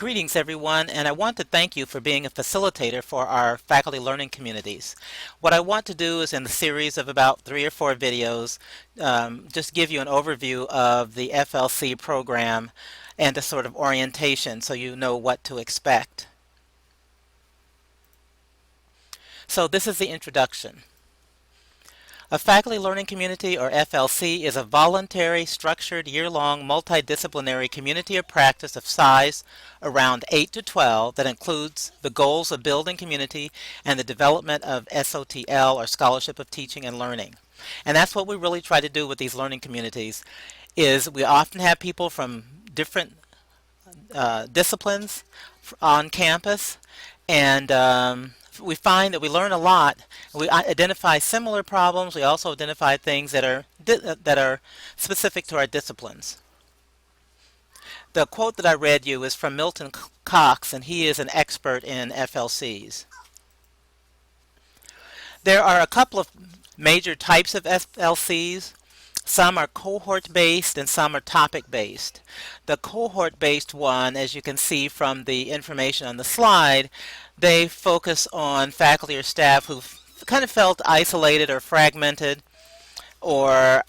Greetings everyone, and I want to thank you for being a facilitator for our faculty learning communities. What I want to do is in the series of about 3 or 4 videos just give you an overview of the FLC program and a sort of orientation so you know what to expect. So this is the introduction. A faculty learning community, or FLC, is a voluntary, structured, year-long, multidisciplinary community of practice of size around 8 to 12 that includes the goals of building community and the development of SOTL, or Scholarship of Teaching and Learning. And that's what we really try to do with these learning communities, is we often have people from different disciplines on campus, and we find that we learn a lot. We identify similar problems. We also identify things that are specific to our disciplines. The quote that I read you is from Milton Cox, and he is an expert in FLCs. There are a couple of major types of FLCs. Some are cohort-based and some are topic-based. The cohort-based one, as you can see from the information on the slide, they focus on faculty or staff who kind of felt isolated or fragmented or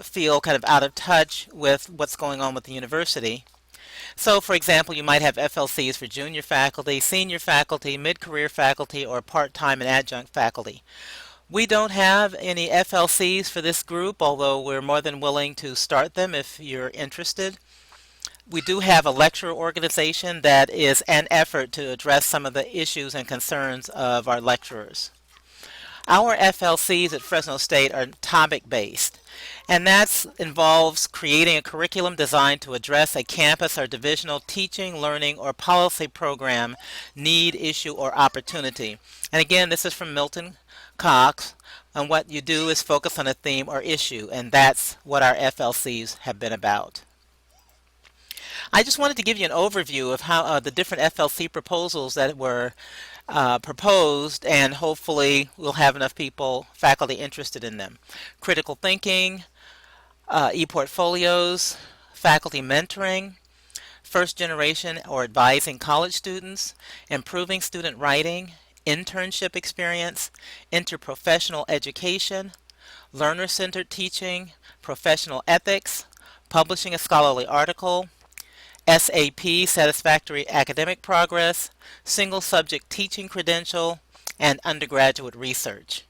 feel kind of out of touch with what's going on with the university. So, for example, you might have FLCs for junior faculty, senior faculty, mid-career faculty, or part-time and adjunct faculty. We don't have any FLCs for this group, although we're more than willing to start them if you're interested. We do have a lecturer organization that is an effort to address some of the issues and concerns of our lecturers. Our FLCs at Fresno State are topic-based, and that involves creating a curriculum designed to address a campus or divisional teaching, learning, or policy program need, issue, or opportunity. And again, this is from Milton Cox, and what you do is focus on a theme or issue, and that's what our FLCs have been about. I just wanted to give you an overview of how the different FLC proposals that were proposed, and hopefully we'll have enough faculty interested in them. Critical thinking, e-portfolios, faculty mentoring, first generation or advising college students, improving student writing, internship experience, interprofessional education, learner-centered teaching, professional ethics, publishing a scholarly article, SAP, satisfactory academic progress, single subject teaching credential, and undergraduate research.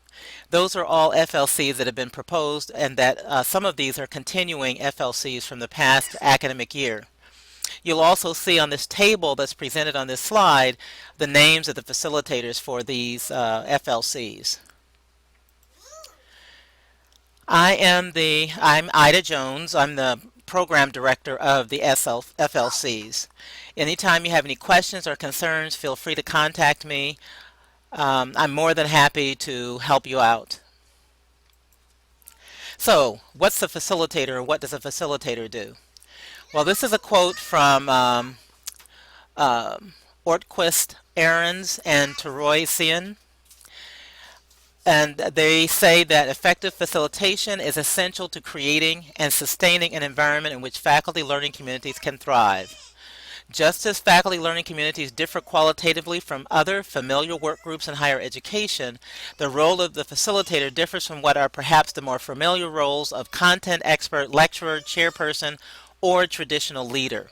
Those are all FLCs that have been proposed, and that some of these are continuing FLCs from the past academic year. You'll also see on this table that's presented on this slide the names of the facilitators for these FLCs. I'm Ida Jones. I'm the program director of the FLCs. Anytime you have any questions or concerns, feel free to contact me. I'm more than happy to help you out. So, what's the facilitator, or what does a facilitator do? Well, this is a quote from Ortquist, Ahrens, and Teroisian. And they say that effective facilitation is essential to creating and sustaining an environment in which faculty learning communities can thrive. Just as faculty learning communities differ qualitatively from other familiar work groups in higher education, the role of the facilitator differs from what are perhaps the more familiar roles of content expert, lecturer, chairperson, or traditional leader.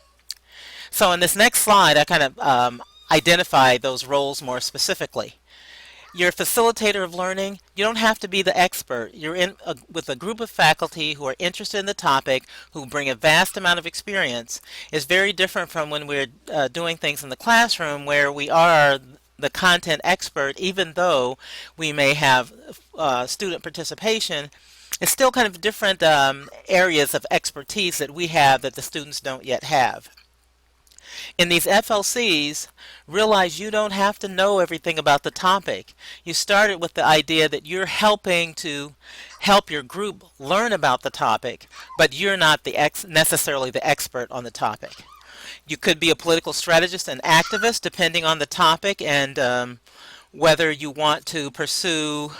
So in this next slide, I kind of identify those roles more specifically. You're a facilitator of learning. You don't have to be the expert. You're with a group of faculty who are interested in the topic, who bring a vast amount of experience. It's very different from when we're doing things in the classroom where we are the content expert, even though we may have student participation. It's still kind of different areas of expertise that we have that the students don't yet have. In these FLCs, realize you don't have to know everything about the topic. You started with the idea that you're helping to help your group learn about the topic, but you're not necessarily the expert on the topic. You could be a political strategist and activist depending on the topic and whether you want to pursue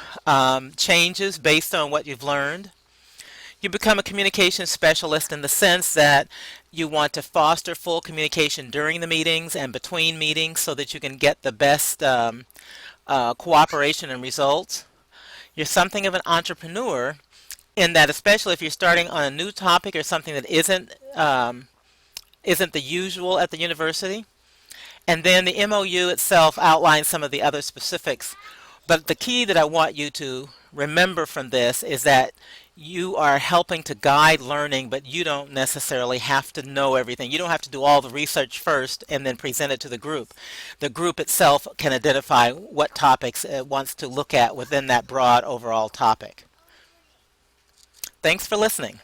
changes based on what you've learned. You become a communication specialist in the sense that you want to foster full communication during the meetings and between meetings so that you can get the best cooperation and results. You're something of an entrepreneur in that, especially if you're starting on a new topic or something that isn't the usual at the university. And then the MOU itself outlines some of the other specifics. But the key that I want you to remember from this is that you are helping to guide learning, but you don't necessarily have to know everything. You don't have to do all the research first and then present it to the group. The group itself can identify what topics it wants to look at within that broad overall topic. Thanks for listening.